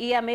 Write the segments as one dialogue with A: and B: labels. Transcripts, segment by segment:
A: EMA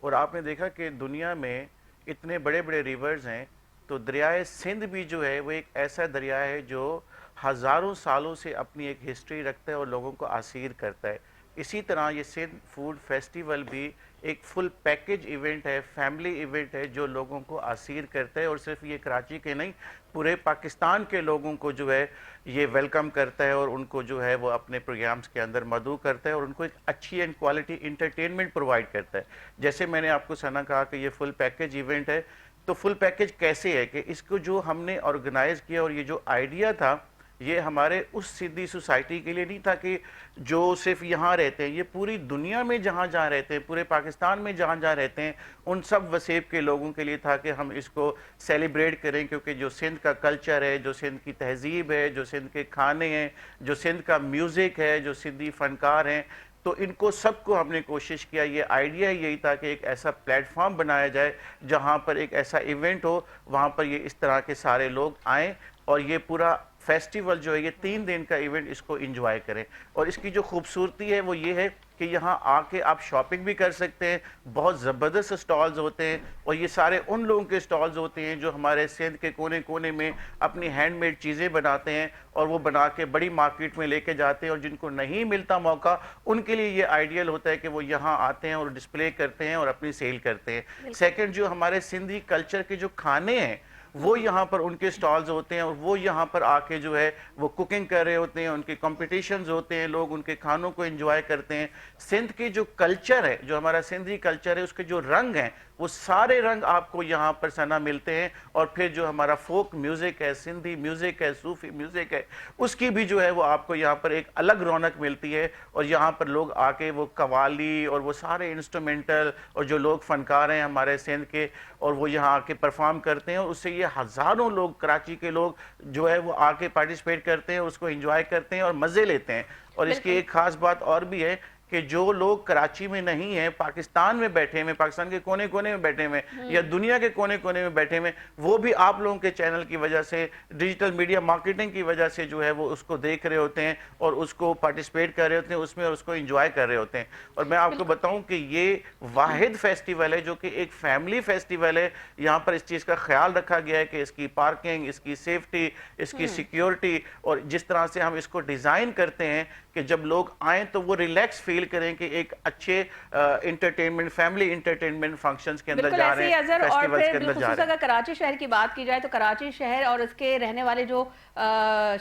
B: اور آپ نے دیکھا کہ دنیا میں اتنے بڑے بڑے ریورز ہیں، تو دریائے سندھ بھی جو ہے وہ ایک ایسا دریا ہے جو ہزاروں سالوں سے اپنی ایک ہسٹری رکھتا ہے اور لوگوں کو اسیر کرتا ہے. اسی طرح یہ سندھ فوڈ فیسٹیول بھی ایک فل پیکج ایونٹ ہے، فیملی ایونٹ ہے جو لوگوں کو اسیر کرتا ہے، اور صرف یہ کراچی کے نہیں پورے پاکستان کے لوگوں کو جو ہے یہ ویلکم کرتا ہے، اور ان کو جو ہے وہ اپنے پروگرامز کے اندر مدعو کرتا ہے، اور ان کو ایک اچھی اینڈ کوالٹی انٹرٹینمنٹ پرووائڈ کرتا ہے. جیسے میں نے آپ کو سنا کہا کہ یہ فل پیکج ایونٹ ہے، تو فل پیکج کیسے ہے کہ اس کو جو ہم نے آرگنائز کیا، اور یہ جو آئیڈیا تھا یہ ہمارے اس سندھی سوسائٹی کے لیے نہیں تھا کہ جو صرف یہاں رہتے ہیں، یہ پوری دنیا میں جہاں جہاں رہتے ہیں، پورے پاکستان میں جہاں جہاں رہتے ہیں، ان سب وسیب کے لوگوں کے لیے تھا کہ ہم اس کو سیلیبریٹ کریں، کیونکہ جو سندھ کا کلچر ہے، جو سندھ کی تہذیب ہے، جو سندھ کے کھانے ہیں، جو سندھ کا میوزک ہے، جو سندھی فنکار ہیں، تو ان کو سب کو ہم نے کوشش کیا. یہ آئیڈیا یہی تھا کہ ایک ایسا پلیٹ فارم بنایا جائے جہاں پر ایک ایسا ایونٹ ہو، وہاں پر یہ اس طرح کے سارے لوگ آئیں اور یہ پورا فیسٹیول جو ہے یہ 3 دن کا ایونٹ اس کو انجوائے کریں. اور اس کی جو خوبصورتی ہے وہ یہ ہے کہ یہاں آ کے آپ شاپنگ بھی کر سکتے ہیں، بہت زبردست سٹالز ہوتے ہیں، اور یہ سارے ان لوگوں کے سٹالز ہوتے ہیں جو ہمارے سندھ کے کونے کونے میں اپنی ہینڈ میڈ چیزیں بناتے ہیں، اور وہ بنا کے بڑی مارکیٹ میں لے کے جاتے ہیں، اور جن کو نہیں ملتا موقع ان کے لیے یہ آئیڈیل ہوتا ہے کہ وہ یہاں آتے ہیں اور ڈسپلے کرتے ہیں اور اپنی سیل کرتے ہیں. سیکنڈ، جو ہمارے سندھی کلچر کے جو کھانے ہیں وہ یہاں پر ان کے سٹالز ہوتے ہیں، اور وہ یہاں پر آ کے جو ہے وہ کوکنگ کر رہے ہوتے ہیں، ان کے کمپٹیشنز ہوتے ہیں، لوگ ان کے کھانوں کو انجوائے کرتے ہیں. سندھ کے جو کلچر ہے، جو ہمارا سندھی کلچر ہے، اس کے جو رنگ ہیں وہ سارے رنگ آپ کو یہاں پر سنا ملتے ہیں. اور پھر جو ہمارا فوک میوزک ہے، سندھی میوزک ہے، صوفی میوزک ہے، اس کی بھی جو ہے وہ آپ کو یہاں پر ایک الگ رونق ملتی ہے. اور یہاں پر لوگ آ کے وہ قوالی اور وہ سارے انسٹرومنٹل اور جو لوگ فنکار ہیں ہمارے سندھ کے، اور وہ یہاں آ کے پرفارم کرتے ہیں، اور اس سے یہ ہزاروں لوگ کراچی کے لوگ جو ہے وہ آ کے پارٹیسپیٹ کرتے ہیں، اس کو انجوائے کرتے ہیں اور مزے لیتے ہیں. اور اس کی ایک خاص بات اور بھی ہے کہ جو لوگ کراچی میں نہیں ہیں، پاکستان میں بیٹھے ہوئے، پاکستان کے کونے کونے میں بیٹھے ہوئے یا دنیا کے کونے کونے میں بیٹھے ہوئے، وہ بھی آپ لوگوں کے چینل کی وجہ سے، ڈیجیٹل میڈیا مارکیٹنگ کی وجہ سے جو ہے وہ اس کو دیکھ رہے ہوتے ہیں اور اس کو پارٹیسپیٹ کر رہے ہوتے ہیں اس میں، اور اس کو انجوائے کر رہے ہوتے ہیں. اور میں آپ کو بتاؤں کہ یہ واحد فیسٹیول ہے جو کہ ایک فیملی فیسٹیول ہے. یہاں پر اس چیز کا خیال رکھا گیا ہے کہ اس کی پارکنگ، اس کی سیفٹی، اس کی سیکیورٹی، اور جس طرح سے ہم اس کو ڈیزائن کرتے ہیں کہ جب لوگ آئیں تو وہ ریلیکس فیل کریں کہ ایک اچھے انٹرٹینمنٹ، فیملی انٹرٹینمنٹ فنکشنز کے اندر جا رہے ہیں، فیسٹیولز کے اندر جا رہے ہیں.
A: اگر کراچی شہر کی بات کی جائے تو کراچی شہر اور اس کے رہنے والے جو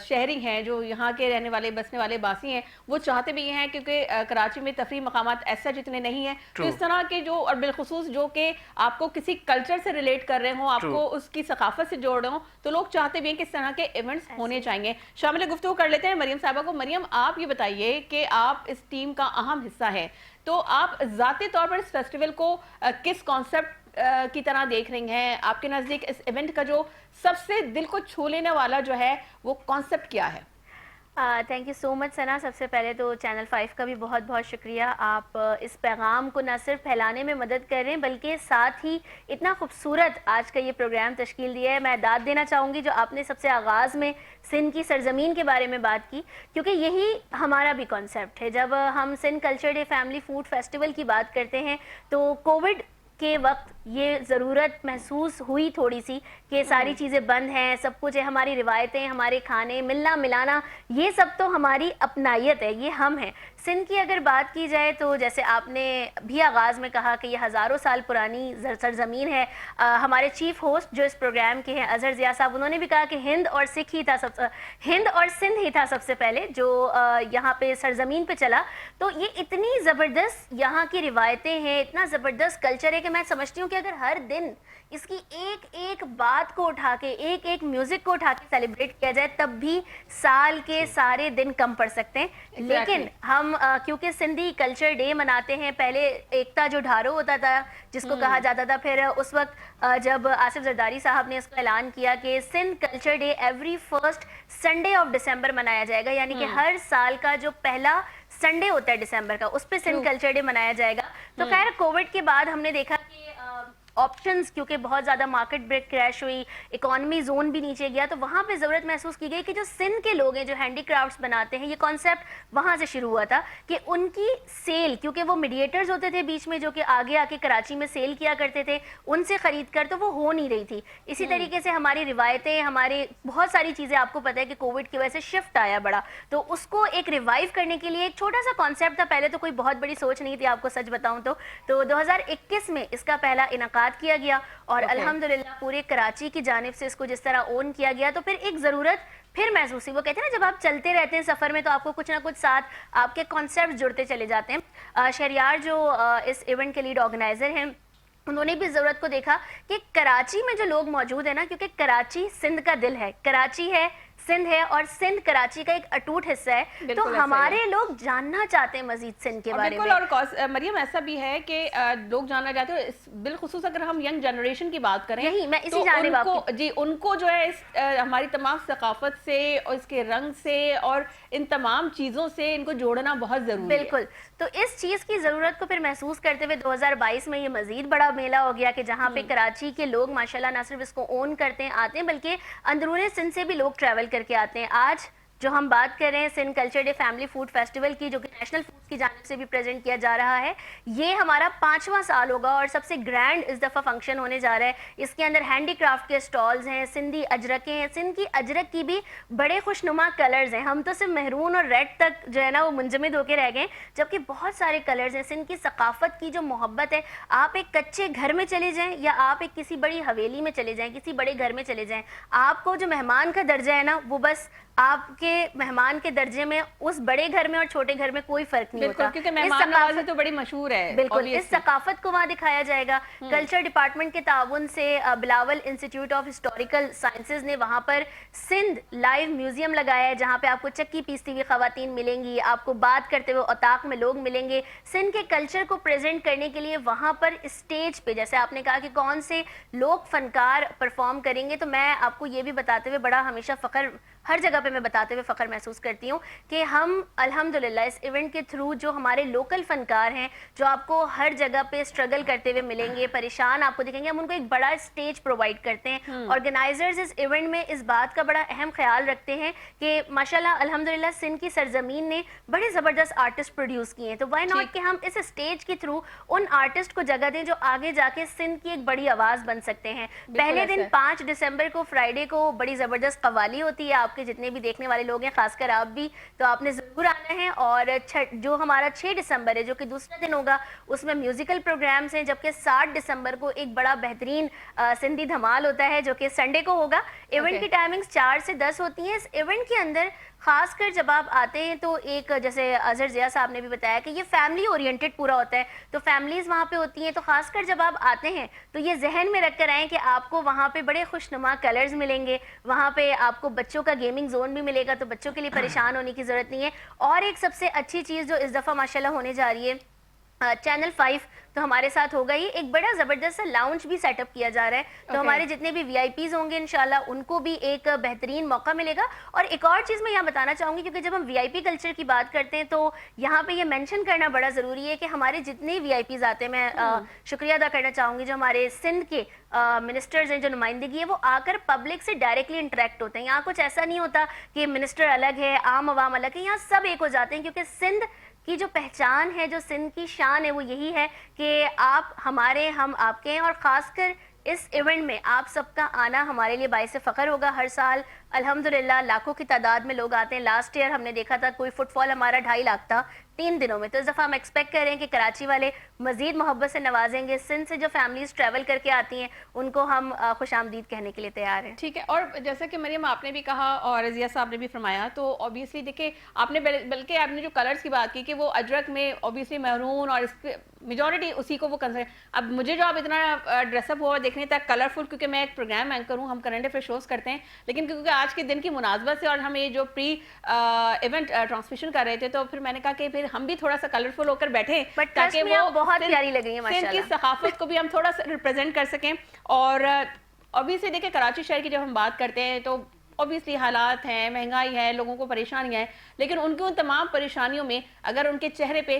A: شہری ہیں، جو یہاں کے رہنے والے بسنے والے باسی ہیں، وہ چاہتے بھی یہ ہیں کیونکہ کراچی میں تفریح مقامات ایسا جتنے نہیں ہیں، تو اس طرح کے جو، اور بالخصوص جو کہ آپ کو کسی کلچر سے ریلیٹ کر رہے ہوں، آپ کو اس کی ثقافت سے جوڑ رہے ہوں، تو لوگ چاہتے بھی ہیں کہ اس طرح کے ایونٹس ہونے چاہیے. شامل گفتگو کر لیتے ہیں مریم صاحبہ کو. مریم، آپ یہ بتائیے کہ آپ اس ٹیم کا اہم حصہ ہیں، تو آپ ذاتی طور پر اس فیسٹیول کو کس کانسیپٹ کی طرح دیکھ رہی ہیں؟ آپ کے نزدیک اس ایونٹ کا جو سب سے دل کو چھو لینے والا جو ہے وہ کانسیپٹ کیا ہے؟
C: تھینک یو سو مچ ثنا. سب سے پہلے تو چینل 5 کا بھی بہت بہت شکریہ. آپ اس پیغام کو نہ صرف پھیلانے میں مدد کر رہے ہیں بلکہ ساتھ ہی اتنا خوبصورت آج کا یہ پروگرام تشکیل دیا ہے. میں داد دینا چاہوں گی جو آپ نے سب سے آغاز میں سندھ کی سرزمین کے بارے میں بات کی، کیونکہ یہی ہمارا بھی کانسیپٹ ہے. جب ہم Sindh culture day family food festival کی بات کرتے ہیں تو کووڈ کے وقت یہ ضرورت محسوس ہوئی تھوڑی سی کہ ساری چیزیں بند ہیں، سب کچھ ہے، ہماری روایتیں، ہمارے کھانے، ملنا ملانا، یہ سب تو ہماری اپنائیت ہے، یہ ہم ہیں. سندھ کی اگر بات کی جائے تو جیسے آپ نے بھی آغاز میں کہا کہ یہ ہزاروں سال پرانی سرزمین ہے. ہمارے چیف ہوسٹ جو اس پروگرام کے ہیں اظہر ضیاء صاحب، انہوں نے بھی کہا کہ ہند اور سندھ ہی تھا سب سے پہلے جو یہاں پہ سرزمین پہ چلا. تو یہ اتنی زبردست یہاں کی روایتیں ہیں، اتنا زبردست کلچر ہے کہ میں سمجھتی ہوں کہ اگر ہر دن اس کی ایک ایک بات کو اٹھا کے، ایک ایک میوزک کو اٹھا کے سیلیبریٹ کیا جائے تب بھی سال کے سارے دن کم پڑ سکتے ہیں. لیکن ہم کیونکہ سندھی کلچر ڈے مناتے ہیں، پہلے ایکتا جو ڈھارو ہوتا تھا جس کو کہا جاتا تھا، پھر اس وقت جب آصف زرداری صاحب نے اس کو اعلان کیا کہ Sindh culture day every first Sunday off December منایا جائے گا، یعنی کہ ہر سال کا جو پہلا سنڈے ہوتا ہے ڈسمبر کا اس پہ سندھ کلچر ڈے منایا جائے گا. تو خیر کووڈ کے بعد ہم نے دیکھا کہ آپشنز کیونکہ بہت زیادہ مارکیٹ بریک کریش ہوئی, اکانومی زون بھی نیچے گیا, تو وہاں پہ ضرورت محسوس کی گئی کہ جو سندھ کے لوگ ہیں جو ہینڈی کرافٹس بناتے ہیں, یہ کانسیپٹ وہاں سے شروع ہوا تھا کہ ان کی سیل, کیونکہ وہ میڈیٹرز ہوتے تھے بیچ میں جو کہ آگے آ کے کراچی میں سیل کیا کرتے تھے, ان سے خرید کر تو وہ ہو نہیں رہی تھی. اسی طریقے سے ہماری روایتیں, ہمارے بہت ساری چیزیں, آپ کو پتہ ہے کہ کووڈ کی وجہ سے شفٹ آیا بڑا, تو اس کو ایک ریوائیو کرنے کے لیے ایک چھوٹا سا کانسیپٹ تھا. پہلے تو کوئی بہت بڑی سوچ نہیں تھی, آپ کو سچ بتاؤں تو 2021 میں اس کا پہلا انعقاد کیا گیا, اور الحمدللہ پورے کراچی کی جانب سے اس کو جس طرح اون کیا گیا, تو پھر ایک ضرورت پھر محسوس ہوئی. وہ کہتے ہیں نا جب آپ چلتے رہتے ہیں سفر میں تو آپ کو کچھ نہ کچھ ساتھ آپ کے کانسیپٹ جڑتے چلے جاتے ہیں. شہریار جو اس ایونٹ کے لیڈ آرگنائزر ہیں, انہوں نے بھی ضرورت کو دیکھا کہ کراچی میں جو لوگ موجود ہیں نا, کیونکہ کراچی سندھ کا دل ہے, کراچی ہے سندھ ہے, اور سندھ کراچی کا ایک اٹوٹ حصہ ہے, تو ہمارے لوگ جاننا چاہتے ہیں مزید سندھ کے بارے میں.
A: اور مریم ایسا بھی ہے کہ لوگ جاننا چاہتے ہیں, بالخصوص اگر ہم ینگ جنریشن کی بات کریں,
C: یہی میں اسی جانب
A: جی ان کو جو ہے ہماری تمام ثقافت سے اور اس کے رنگ سے اور ان تمام چیزوں سے ان کو جوڑنا بہت ضروری ہے.
C: بالکل, تو اس چیز کی ضرورت کو پھر محسوس کرتے ہوئے 2022 میں یہ مزید بڑا میلہ ہو گیا کہ جہاں پہ کراچی کے لوگ ماشاءاللہ نہ صرف اس کو اون کرتے ہیں, آتے ہیں, بلکہ اندرون سندھ سے بھی لوگ ٹریول کر کے آتے ہیں. آج جو ہم بات کر رہے ہیں Sindh culture day family food festival کی, جو کہ نیشنل فوڈ کی جانب سے بھی پریزنٹ کیا جا رہا ہے, یہ ہمارا 5واں سال ہوگا اور سب سے گرینڈ اس دفعہ فنکشن ہونے جا رہا ہے. اس کے اندر ہینڈی کرافٹ کے سٹالز ہیں, سندھی اجرکیں ہیں, سندھ کی اجرک کی بھی بڑے خوشنما کلرز ہیں. ہم تو صرف مہرون اور ریڈ تک جو ہے نا وہ منجمد ہو کے رہ گئے, جبکہ بہت سارے کلرز ہیں. سندھ کی ثقافت کی جو محبت ہے, آپ ایک کچے گھر میں چلے جائیں یا آپ ایک کسی بڑی حویلی میں چلے جائیں, کسی بڑے گھر میں چلے جائیں, آپ کو جو مہمان کا درجہ ہے نا, وہ بس آپ کے مہمان کے درجے میں اس بڑے گھر میں اور چھوٹے گھر میں کوئی فرق نہیں ہوتا.
A: کیونکہ مہمان نوازی تو بڑی مشہور ہے.
C: بالکل, اس ثقافت کو وہاں دکھایا جائے گا. کلچر ڈپارٹمنٹ کے تعاون سے Bilawal institute of historical sciences نے وہاں پر سندھ لائیو میوزیم لگایا ہے, جہاں پہ آپ کو چکی پیستی ہوئی خواتین ملیں گی, آپ کو بات کرتے ہوئے اوتاق میں لوگ ملیں گے. سندھ کے کلچر کو پریزنٹ کرنے کے لیے وہاں پر اسٹیج پہ, جیسے آپ نے کہا کہ کون سے لوگ فنکار پرفارم کریں گے, تو میں آپ کو یہ بھی بتاتے ہوئے بڑا ہمیشہ فخر, ہر جگہ پہ میں بتاتے ہوئے فخر محسوس کرتی ہوں کہ ہم الحمدللہ اس ایونٹ کے تھرو جو ہمارے لوکل فنکار ہیں, جو آپ کو ہر جگہ پہ اسٹرگل کرتے ہوئے ملیں گے, پریشان آپ کو دکھیں گے, ہم ان کو ایک بڑا اسٹیج پرووائڈ کرتے ہیں. آرگنائزرز اس ایونٹ میں اس بات کا بڑا اہم خیال رکھتے ہیں کہ ماشاءاللہ الحمدللہ سندھ کی سرزمین نے بڑے زبردست آرٹسٹ پروڈیوس کیے ہیں, تو وائی ناٹ کہ ہم اس اسٹیج کے تھرو ان آرٹسٹ کو جگہ دیں جو آگے جا کے سندھ کی ایک بڑی آواز بن سکتے ہیں. پہلے دن 5 دسمبر کو فرائیڈے کو بڑی زبردست قوالی ہوتی ہے. آپ کے جتنے بھی دیکھنے والے لوگ ہیں, خاص کر آپ بھی, تو آپ نے ضرور آنا ہے. اور جو ہمارا 6 دسمبر ہے جو کہ دوسرا دن ہوگا, اس میں میوزیکل پروگرامز ہیں, جبکہ 7 دسمبر کو ایک بڑا بہترین سندھی دھمال ہوتا ہے جو کہ سنڈے کو ہوگا. ایونٹ کی ٹائمنگز 4 سے 10 ہوتی ہیں. اس ایونٹ کے اندر خاص کر جب آپ آتے ہیں تو ایک, جیسے اظہر ضیاء صاحب نے بھی بتایا کہ یہ فیملی اورینٹڈ پورا ہوتا ہے, تو فیملیز وہاں پہ ہوتی ہیں, تو خاص کر جب آپ آتے ہیں تو یہ ذہن میں رکھ کر آئیں کہ آپ کو وہاں پہ بڑے خوشنما کلرز ملیں گے, وہاں پہ آپ کو بچوں کا گیمنگ زون بھی ملے گا, تو بچوں کے لیے پریشان ہونے کی ضرورت نہیں ہے. اور ایک سب سے اچھی چیز جو اس دفعہ ماشاءاللہ ہونے جا رہی ہے, چینل 5 تو ہمارے ساتھ ہوگا ہی, ایک بڑا زبردست لاؤنج بھی سیٹ اپ کیا جا رہا ہے, تو ہمارے جتنے بھی وی آئی پیز ہوں گے انشاءاللہ ان کو بھی ایک بہترین موقع ملے گا. اور ایک اور چیز میں یہاں بتانا چاہوں گی, کیونکہ جب ہم وی آئی پی کلچر کی بات کرتے ہیں تو یہاں پہ یہ مینشن کرنا بڑا ضروری ہے کہ ہمارے جتنے وی آئی پیز آتے ہیں, میں شکریہ ادا کرنا چاہوں گی جو ہمارے سندھ کے منسٹرز ہیں, جو نمائندگی ہے, وہ آ کر پبلک سے ڈائریکٹلی انٹریکٹ ہوتے ہیں. یہاں کچھ ایسا نہیں ہوتا کہ منسٹر الگ ہے, عام عوام الگ ہے, یہاں سب ایک ہو جاتے ہیں, کیونکہ سندھ کی جو پہچان ہے, جو سندھ کی شان ہے, وہ یہی ہے کہ آپ ہمارے, ہم آپ کے ہیں. اور خاص کر اس ایونٹ میں آپ سب کا آنا ہمارے لیے باعث فخر ہوگا. ہر سال الحمدللہ لاکھوں کی تعداد میں لوگ آتے ہیں. لاسٹ ایئر ہم نے دیکھا تھا کوئی فٹ فال ہمارا 2.5 لاکھ تھا 3 دنوں میں, تو اس دفعہ ہم ایکسپیکٹ کر رہے ہیں کہ کراچی والے مزید محبت سے نوازیں گے. سندھ سے جو فیملیز ٹریول کر کے آتی ہیں ان کو ہم خوش آمدید کہنے کے لیے تیار ہیں.
A: ٹھیک ہے. اور جیسا کہ مریم آپ نے بھی کہا اور رضیہ صاحب نے بھی فرمایا, تو اوبیسلی دیکھیں آپ نے, بلکہ آپ نے جو کلرز کی بات کی کہ وہ اجرک میں اوبیسلی میرون اور میجورٹی اسی کو وہ کنسر. اب مجھے جو آپ اتنا ڈریس اپ ہوا دیکھنے تک کلرفل, کیونکہ میں ایک پروگرام اینکر ہوں, ہم کرنٹ افیئر شوز کرتے ہیں, لیکن کیونکہ آج کے دن کی مناسبت سے اور ہم یہ جو پری ایونٹ ٹرانسمیشن کر رہے تھے, تو پھر میں نے کہا کہ پھر ہم بھی تھوڑا سا کلرفل ہو کر بیٹھیں تاکہ وہ
C: بہت پیاری لگ رہی ہے
A: سندھ کی ثقافت کو بھی ہم تھوڑا سا ریپرزینٹ کر سکیں. اور اوبیسلی دیکھیں کراچی شہر کی جب ہم بات کرتے ہیں تو اوبیسلی حالات ہیں, مہنگائی ہے, لوگوں کو پریشانیاں ہیں, لیکن ان کی ان تمام پریشانیوں میں اگر ان کے چہرے پہ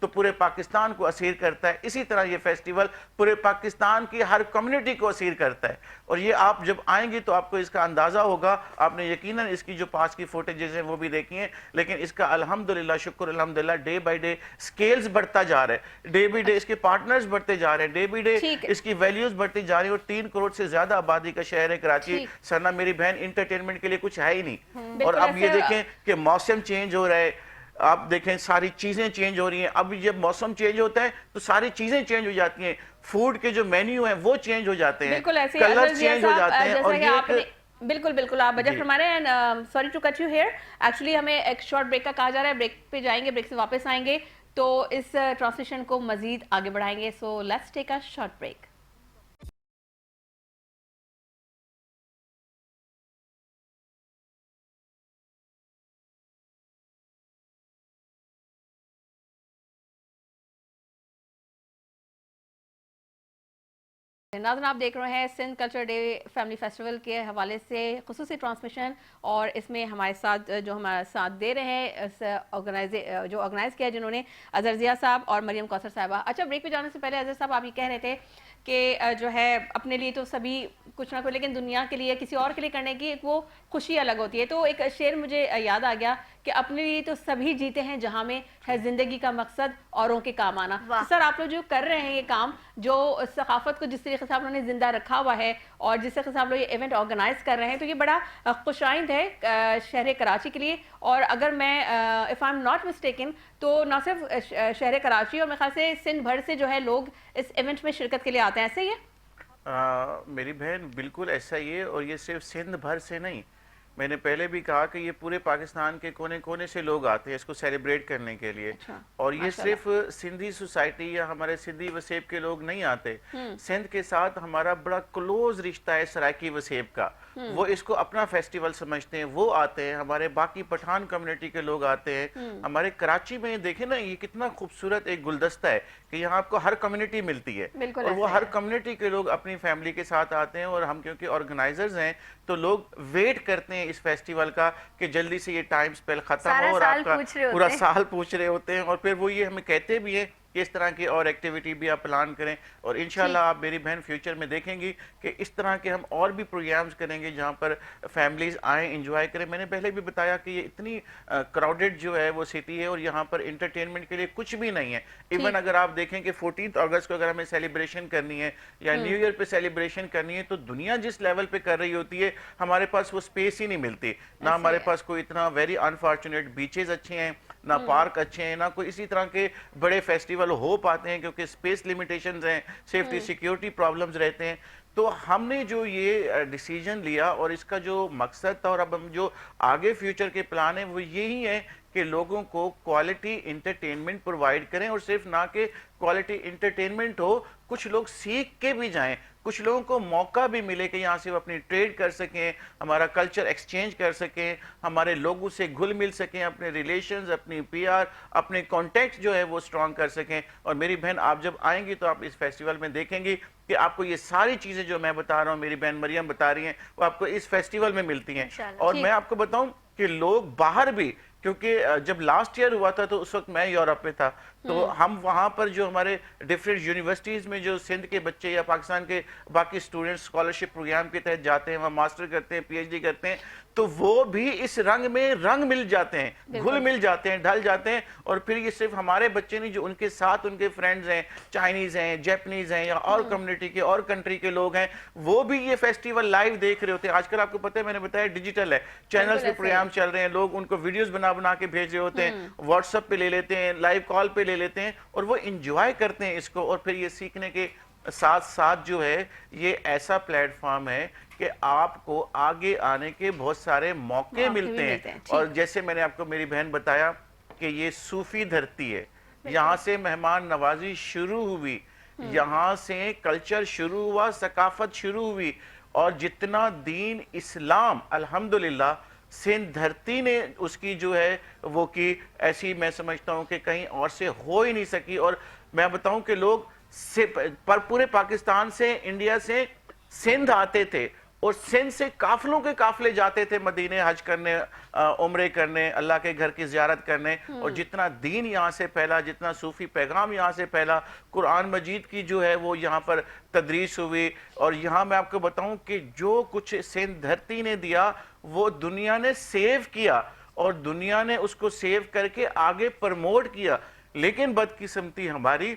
B: تو پورے پاکستان کو اسیر کرتا ہے. اسی طرح یہ فیسٹیول پورے پاکستان کی ہر کمیونٹی کو اسیر کرتا ہے. اور یہ آپ جب آئیں گے تو آپ کو اس کا اندازہ ہوگا. آپ نے یقیناً اس کی جو پاس کی فوٹیجز ہیں وہ بھی دیکھی ہیں, لیکن اس کا الحمدللہ شکر الحمدللہ ڈے بائی ڈے سکیلز بڑھتا جا رہا ہے, ڈے بائی ڈے اس کے پارٹنرز بڑھتے جا رہے ہیں, ڈے بائی ڈے اس کی ویلیوز بڑھتی جا رہی ہیں. اور 3 کروڑ سے زیادہ آبادی کا شہر ہے کراچی. سرنا میری بہن انٹرٹینمنٹ کے لیے کچھ ہے ہی نہیں. اور اب یہ دیکھیں کہ موسم چینج ہو رہا ہے, آپ دیکھیں ساری چیزیں چینج ہو رہی ہیں. اب جب موسم چینج ہوتا ہے تو ساری چیزیں چینج ہو جاتی ہیں, فوڈ کے جو مینیو ہیں وہ چینج ہو جاتے ہیں, کلر چینج ہو جاتے ہیں. اور یہ
A: بالکل بالکل آپ وجہ فرما رہے ہیں. Sorry to cut you here, actually ہمیں ایک شارٹ بریک کا کہا جا رہا ہے, بریک پہ جائیں گے, بریک سے واپس آئیں گے تو اس ٹرانسلیشن کو مزید آگے بڑھائیں گے. So let's take a short break. ناظرین آپ دیکھ رہے ہیں Sindh culture day family festival کے حوالے سے خصوصی ٹرانسمیشن, اور اس میں ہمارے ساتھ جو ہمارا ساتھ دے رہے ہیں جو آرگنائز کیا جنہوں نے, اظہر ضیاء صاحب اور مریم کوثر صاحبہ. اچھا, بریک پہ جانے سے پہلے اظہر صاحب آپ یہ کہہ رہے تھے کہ جو ہے اپنے لیے تو سبھی کچھ نہ کچھ, لیکن دنیا کے لیے کسی اور کے لیے کرنے کی ایک وہ خوشی الگ ہوتی ہے. تو ایک شعر مجھے یاد آ گیا کہ اپنے لیے تو سبھی جیتے ہیں جہاں میں ہے زندگی کا مقصد اوروں کے کام آنا. سر آپ لوگ جو کر رہے ہیں یہ کام, جو ثقافت کو جس طریقے سے آپ نے زندہ رکھا ہوا ہے اور جس طریقے سے آپ لوگ یہ ایونٹ آرگنائز کر رہے ہیں, تو یہ بڑا خوش آئند ہے شہر کراچی کے لیے. اور اگر میں if I am not mistaken تو نہ صرف شہر کراچی اور میرے خیال سے سندھ بھر سے جو ہے لوگ اس ایونٹ میں شرکت کے لیے آتے ہیں, ایسے ہی ہے؟
B: میری بہن بالکل ایسا ہی ہے. اور یہ صرف سندھ بھر سے نہیں, میں نے پہلے بھی کہا کہ یہ پورے پاکستان کے کونے کونے سے لوگ آتے ہیں اس کو سیلیبریٹ کرنے کے لیے. اور یہ صرف سندھی سوسائٹی یا ہمارے سندھی وسیب کے لوگ نہیں آتے, سندھ کے ساتھ ہمارا بڑا کلوز رشتہ ہے سرائکی وسیب کا, وہ اس کو اپنا فیسٹیول سمجھتے ہیں, وہ آتے ہیں. ہمارے باقی پٹھان کمیونٹی کے لوگ آتے ہیں. ہمارے کراچی میں دیکھیں نا, یہ کتنا خوبصورت ایک گلدستہ ہے کہ یہاں آپ کو ہر کمیونٹی ملتی ہے, اور وہ ہر کمیونٹی کے لوگ اپنی فیملی کے ساتھ آتے ہیں. اور ہم کیونکہ آرگنائزرز ہیں تو لوگ ویٹ کرتے ہیں اس فیسٹیول کا کہ جلدی سے یہ ٹائم سپیل ختم ہو, اور آپ کا پورا سال پوچھ رہے ہوتے ہیں. اور پھر وہ یہ ہمیں کہتے بھی ہیں کہ اس طرح کی اور ایکٹیویٹی بھی آپ پلان کریں. اور انشاءاللہ آپ میری بہن فیوچر میں دیکھیں گی کہ اس طرح کے ہم اور بھی پروگرامز کریں گے جہاں پر فیملیز آئیں, انجوائے کریں. میں نے پہلے بھی بتایا کہ یہ اتنی کراؤڈڈ جو ہے وہ سٹی ہے, اور یہاں پر انٹرٹینمنٹ کے لیے کچھ بھی نہیں ہے. ایون اگر آپ دیکھیں کہ 14 اگست کو اگر ہمیں سیلیبریشن کرنی ہے یا نیو ایئر پہ سیلیبریشن کرنی ہے, تو دنیا جس لیول پہ کر رہی ہوتی ہے ہمارے پاس وہ سپیس ہی نہیں ملتی. نہ ہمارے پاس کوئی اتنا ویری انفارچونیٹ بیچز اچھے ہیں, نہ پارک اچھے ہیں, نہ کوئی اسی طرح کے بڑے فیسٹیول ہو پاتے ہیں کیونکہ سپیس لیمیٹیشنز ہیں, سیفٹی سیکیورٹی پرابلمز رہتے ہیں. تو ہم نے جو یہ ڈیسیجن لیا اور اس کا جو مقصد تھا, اور اب ہم جو آگے فیوچر کے پلان ہیں وہ یہی ہے کہ لوگوں کو کوالٹی انٹرٹینمنٹ پرووائڈ کریں. اور صرف نہ کہ کوالٹی انٹرٹینمنٹ ہو, کچھ لوگ سیکھ کے بھی جائیں, کچھ لوگوں کو موقع بھی ملے کہ یہاں سے وہ اپنی ٹریڈ کر سکیں, ہمارا کلچر ایکسچینج کر سکیں, ہمارے لوگوں سے گھل مل سکیں, اپنے ریلیشنز, اپنی پی آر, اپنے کانٹیکٹ جو ہے وہ سٹرونگ کر سکیں. اور میری بہن آپ جب آئیں گی تو آپ اس فیسٹیول میں دیکھیں گی کہ آپ کو یہ ساری چیزیں جو میں بتا رہا ہوں, میری بہن مریم بتا رہی ہیں, وہ آپ کو اس فیسٹیول میں ملتی ہیں. اور میں آپ کو بتاؤں کہ لوگ باہر بھی, کیونکہ جب لاسٹ ایئر ہوا تھا تو اس وقت میں یورپ میں تھا, تو ہم وہاں پر جو ہمارے ڈیفرنٹ یونیورسٹیز میں جو سندھ کے بچے یا پاکستان کے باقی سٹوڈنٹس اسکالرشپ پروگرام کے تحت جاتے ہیں, وہاں ماسٹر کرتے ہیں, پی ایچ ڈی کرتے ہیں, تو وہ بھی اس رنگ میں رنگ مل جاتے ہیں, گھل مل جاتے ہیں, ڈھل جاتے ہیں. اور پھر یہ صرف ہمارے بچے نہیں, جو ان کے ساتھ ان کے فرینڈز ہیں, چائنیز ہیں, جیپنیز ہیں, یا اور کمیونٹی کے اور کنٹری کے لوگ ہیں, وہ بھی یہ فیسٹیول لائیو دیکھ رہے ہوتے ہیں. آج کل آپ کو پتہ ہے, میں نے بتایا ڈیجیٹل ہے, چینلز پہ پروگرام چل رہے ہیں, لوگ ان کو ویڈیوز بنا کے بھیج رہے ہوتے ہیں, واٹس ایپ پہ لے لیتے ہیں, لائیو کال پہ لے لیتے ہیں, اور وہ انجوائے کرتے ہیں اس کو. اور پھر یہ سیکھنے کے ساتھ ساتھ جو ہے یہ ایسا پلیٹ فارم ہے کہ آپ کو آگے آنے کے بہت سارے موقع ملتے ہیں. اور جیسے میں نے آپ کو میری بہن بتایا کہ یہ صوفی دھرتی ہے, یہاں سے مہمان نوازی شروع ہوئی, یہاں سے کلچر شروع ہوا, ثقافت شروع ہوئی, اور جتنا دین اسلام الحمدللہ سندھ دھرتی نے اس کی جو ہے وہ کی, ایسی میں سمجھتا ہوں کہ کہیں اور سے ہو ہی نہیں سکی. اور میں بتاؤں کہ لوگ پورے پاکستان سے, انڈیا سے سندھ آتے تھے, اور سندھ سے قافلوں کے قافلے جاتے تھے مدینے حج کرنے، عمرے کرنے، اللہ کے گھر کی زیارت کرنے، اور جتنا دین یہاں سے پھیلا، جتنا صوفی پیغام یہاں سے پھیلا، قرآن مجید کی جو ہے وہ یہاں پر تدریس ہوئی. اور یہاں میں آپ کو بتاؤں کہ جو کچھ سندھ دھرتی نے دیا وہ دنیا نے سیو کیا، اور دنیا نے اس کو سیو کر کے آگے پرموٹ کیا. لیکن بدقسمتی ہماری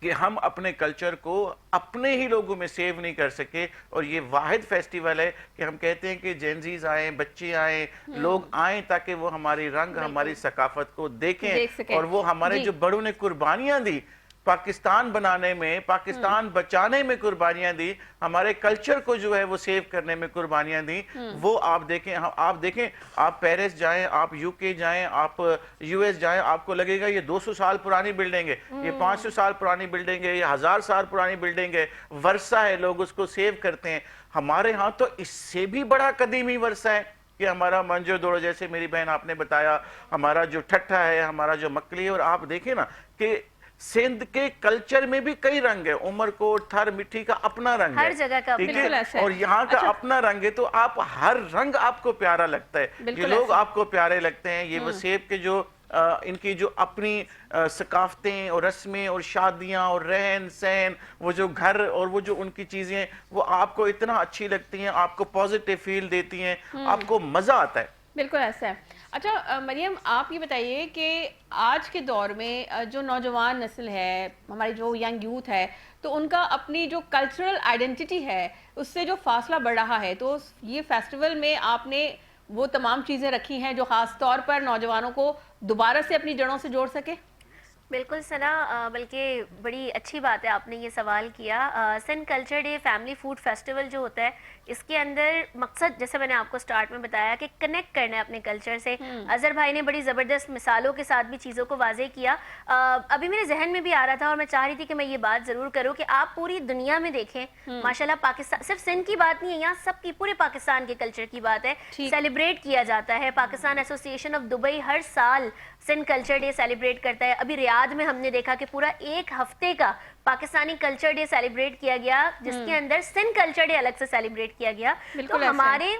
B: کہ ہم اپنے کلچر کو اپنے ہی لوگوں میں سیو نہیں کر سکے. اور یہ واحد فیسٹیول ہے کہ ہم کہتے ہیں کہ جینزیز آئیں، بچے آئیں، لوگ آئیں تاکہ وہ ہماری رنگ، ہماری ثقافت کو دیکھیں،
A: دیکھ سکیں.
B: اور وہ ہمارے جو بڑوں نے قربانیاں دی پاکستان بنانے میں، پاکستان بچانے میں قربانیاں دی، ہمارے کلچر کو جو ہے وہ سیو کرنے میں قربانیاں دی، وہ آپ دیکھیں. آپ پیرس جائیں، آپ یو کے جائیں، آپ یو ایس جائیں، آپ کو لگے گا یہ 200 سال پرانی بلڈنگ ہے، یہ 500 سال پرانی بلڈنگ ہے، یہ 1000 سال پرانی بلڈنگ ہے. ورثہ ہے، لوگ اس کو سیو کرتے ہیں. ہمارے ہاں تو اس سے بھی بڑا قدیمی ورثہ ہے کہ ہمارا منجو دوڑو، جیسے میری بہن آپ نے بتایا، ہمارا جو ٹھٹھا ہے، ہمارا جو مکلی ہے. اور آپ دیکھیں نا کہ سندھ کے کلچر میں بھی کئی رنگ ہے. عمر کوٹ، تھر، مٹھی کا اپنا رنگ ہے،
C: ہر جگہ کا
B: ٹھیک
A: بالکل
B: ہے،
A: ایسا ہے.
B: اور یہاں کا اپنا رنگ ہے. تو آپ ہر رنگ آپ کو پیارا لگتا ہے، یہ لوگ آپ کو پیارے لگتے ہیں. یہ وسیب کے جو ان کی جو اپنی ثقافتیں اور رسمیں اور شادیاں اور رہن سہن، وہ جو گھر اور وہ جو ان کی چیزیں، وہ آپ کو اتنا اچھی لگتی ہیں، آپ کو پازیٹیو فیل دیتی ہیں، آپ کو مزہ آتا ہے.
A: بالکل ایسا ہے. اچھا مریم، آپ یہ بتائیے کہ آج کے دور میں جو نوجوان نسل ہے، ہماری جو ینگ یوتھ ہے، تو ان کا اپنی جو کلچرل آئیڈینٹی ہے اس سے جو فاصلہ بڑھ رہا ہے، تو یہ فیسٹیول میں آپ نے وہ تمام چیزیں رکھی ہیں جو خاص طور پر نوجوانوں کو دوبارہ سے اپنی جڑوں سے جوڑ سکے؟
C: بالکل ثنا، بلکہ بڑی اچھی بات ہے آپ نے یہ سوال کیا. Sindh culture day family food festival جو ہوتا ہے، اس کے اندر مقصد جیسے میں نے آپ کو سٹارٹ میں بتایا کہ کنیکٹ کرنا ہے اپنے کلچر سے. اظہر بھائی نے بڑی زبردست مثالوں کے ساتھ بھی چیزوں کو واضح کیا. ابھی میرے ذہن میں بھی آ رہا تھا اور میں چاہ رہی تھی کہ میں یہ بات ضرور کروں کہ آپ پوری دنیا میں دیکھیں، ماشاءاللہ پاکستان صرف سندھ کی بات نہیں ہے، یہاں سب کی، پورے پاکستان کے کلچر کی بات ہے، سیلیبریٹ کیا جاتا ہے. پاکستان ایسوسی ایشن آف دبئی ہر سال سندھ کلچر ڈے سیلیبریٹ کرتا ہے. ابھی ریاض میں ہم نے دیکھا کہ پورا ایک ہفتے کا پاکستانی کلچر ڈے سیلیبریٹ کیا گیا، جس کے اندر سندھ کلچر ڈے الگ سے سیلیبریٹ کیا گیا. تو ہمارے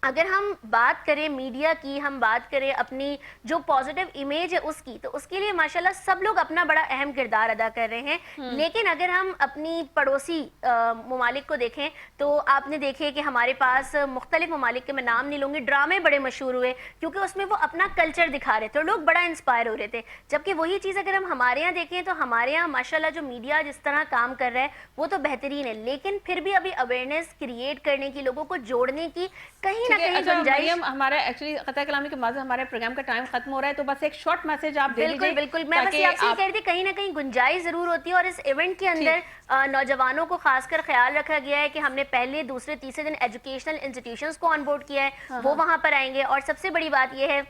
C: اگر ہم بات کریں میڈیا کی، ہم بات کریں اپنی جو پازیٹیو امیج ہے اس کی، تو اس کے لیے ماشاءاللہ سب لوگ اپنا بڑا اہم کردار ادا کر رہے ہیں. لیکن اگر ہم اپنی پڑوسی ممالک کو دیکھیں تو آپ نے دیکھے کہ ہمارے پاس مختلف ممالک کے، میں نام نہیں لوں گی، ڈرامے بڑے مشہور ہوئے کیونکہ اس میں وہ اپنا کلچر دکھا رہے تھے اور لوگ بڑا انسپائر ہو رہے تھے. جبکہ وہی چیز اگر ہم ہمارے یہاں دیکھیں تو ہمارے یہاں ماشاءاللہ جو میڈیا جس طرح کام کر رہا ہے وہ تو بہترین ہے، لیکن پھر بھی ابھی اویئرنیس کریٹ کرنے کی، لوگوں کو جوڑنے کی کہیں نہ کہیں گنجائش.
A: ہمارا ایکچولی قطع کلامی کے بعد ہمارے پروگرام کا ٹائم ختم ہو رہا ہے، تو بس ایک شارٹ میسج آپ دے دیجیے.
C: بالکل میں بس آپ سے یہ کہہ رہی تھی کہیں نہ کہیں گنجائش ضرور ہوتی ہے. اور اس ایونٹ کے اندر نوجوانوں کو خاص کر خیال رکھا گیا ہے کہ ہم نے پہلے، دوسرے، تیسرے دن ایجوکیشنل انسٹیٹیوشنز کو آن بورڈ کیا ہے، وہ وہاں پر آئیں گے. اور سب سے بڑی بات یہ ہے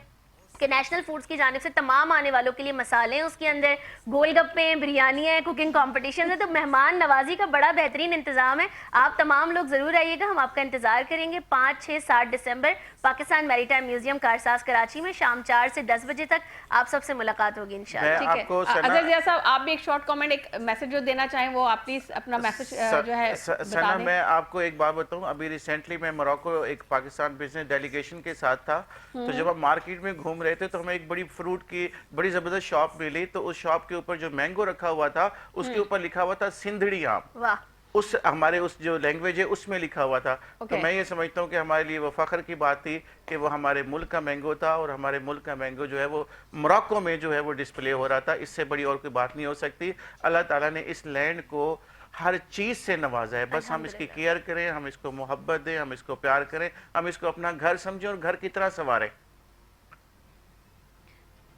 C: کہ نیشنل فوڈز کی جانب سے تمام آنے والوں کے لیے مسالے ہیں، اس کے اندر گول گپے ہیں، بریانی ہے، کوکنگ کمپٹیشن ہے. تو مہمان نوازی کا بڑا بہترین انتظام ہے. آپ تمام لوگ ضرور آئیے گا، ہم آپ کا انتظار کریں گے. 5، 6، 7 دسمبر پاکستان میری ٹائم میوزیم کارساز کراچی میں شام 4 سے 10 بجے تک آپ سب سے ملاقات ہوگی انشاءاللہ.
A: ٹھیک ہے. اظہر ضیاء صاحب، آپ بھی ایک شارٹ کامنٹ، ایک میسج جو دینا چاہیں وہ آپ پلیز اپنا میسج جو ہے
B: سنا. میں آپ کو ایک بات بتاؤں، ابھی ریسنٹلی میں موراکو ایک پاکستان بزنس ڈیلیگیشن کے ساتھ تھا. تو جب ہم مارکیٹ میں گھوم رہے تھے تو ہمیں ایک بڑی فروٹ کی بڑی زبردست شاپ ملی. تو اس شاپ کے اوپر جو مینگو رکھا ہوا تھا اس کے اوپر لکھا ہوا تھا سندھڑی آم.
C: واہ،
B: اس ہمارے اس جو لینگویج ہے اس میں لکھا ہوا تھا. تو میں یہ سمجھتا ہوں کہ ہمارے لیے وہ فخر کی بات تھی کہ وہ ہمارے ملک کا مینگو تھا، اور ہمارے ملک کا مینگو جو ہے وہ موراکو میں جو ہے وہ ڈسپلے ہو رہا تھا. اس سے بڑی اور کوئی بات نہیں ہو سکتی. اللہ تعالیٰ نے اس لینڈ کو ہر چیز سے نوازا ہے. بس ہم اس کی کیئر کریں، ہم اس کو محبت دیں، ہم اس کو پیار کریں، ہم اس کو اپنا گھر سمجھیں اور گھر کی طرح سنواریں.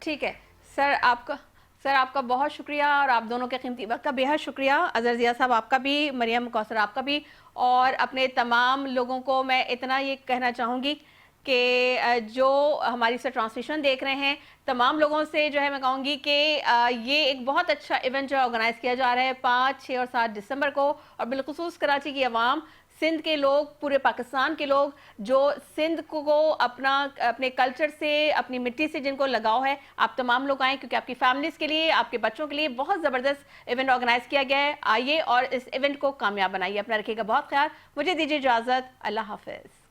A: ٹھیک ہے سر، آپ کا بہت شکریہ، اور آپ دونوں کے قیمتی وقت کا بے حد شکریہ. اظہر ضیاء صاحب آپ کا بھی، مریم کوثر آپ کا بھی، اور اپنے تمام لوگوں کو میں اتنا یہ کہنا چاہوں گی کہ جو ہماری سے ٹرانسلیشن دیکھ رہے ہیں تمام لوگوں سے جو ہے میں کہوں گی کہ یہ ایک بہت اچھا ایونٹ جو آرگنائز کیا جا رہا ہے 5، 6 اور 7 دسمبر کو. اور بالخصوص کراچی کی عوام سندھ کے لوگ, پورے پاکستان کے لوگ جو سندھ کو اپنے کلچر سے, اپنی مٹی سے جن کو لگاؤ ہے, آپ تمام لوگ آئیں کیونکہ آپ کی فیملیز کے لیے, آپ کے بچوں کے لیے بہت زبردست ایونٹ آرگنائز کیا گیا ہے. آئیے اور اس ایونٹ کو کامیاب بنائیے. اپنا رکھیے گا بہت خیال. مجھے دیجیے اجازت. اللہ حافظ.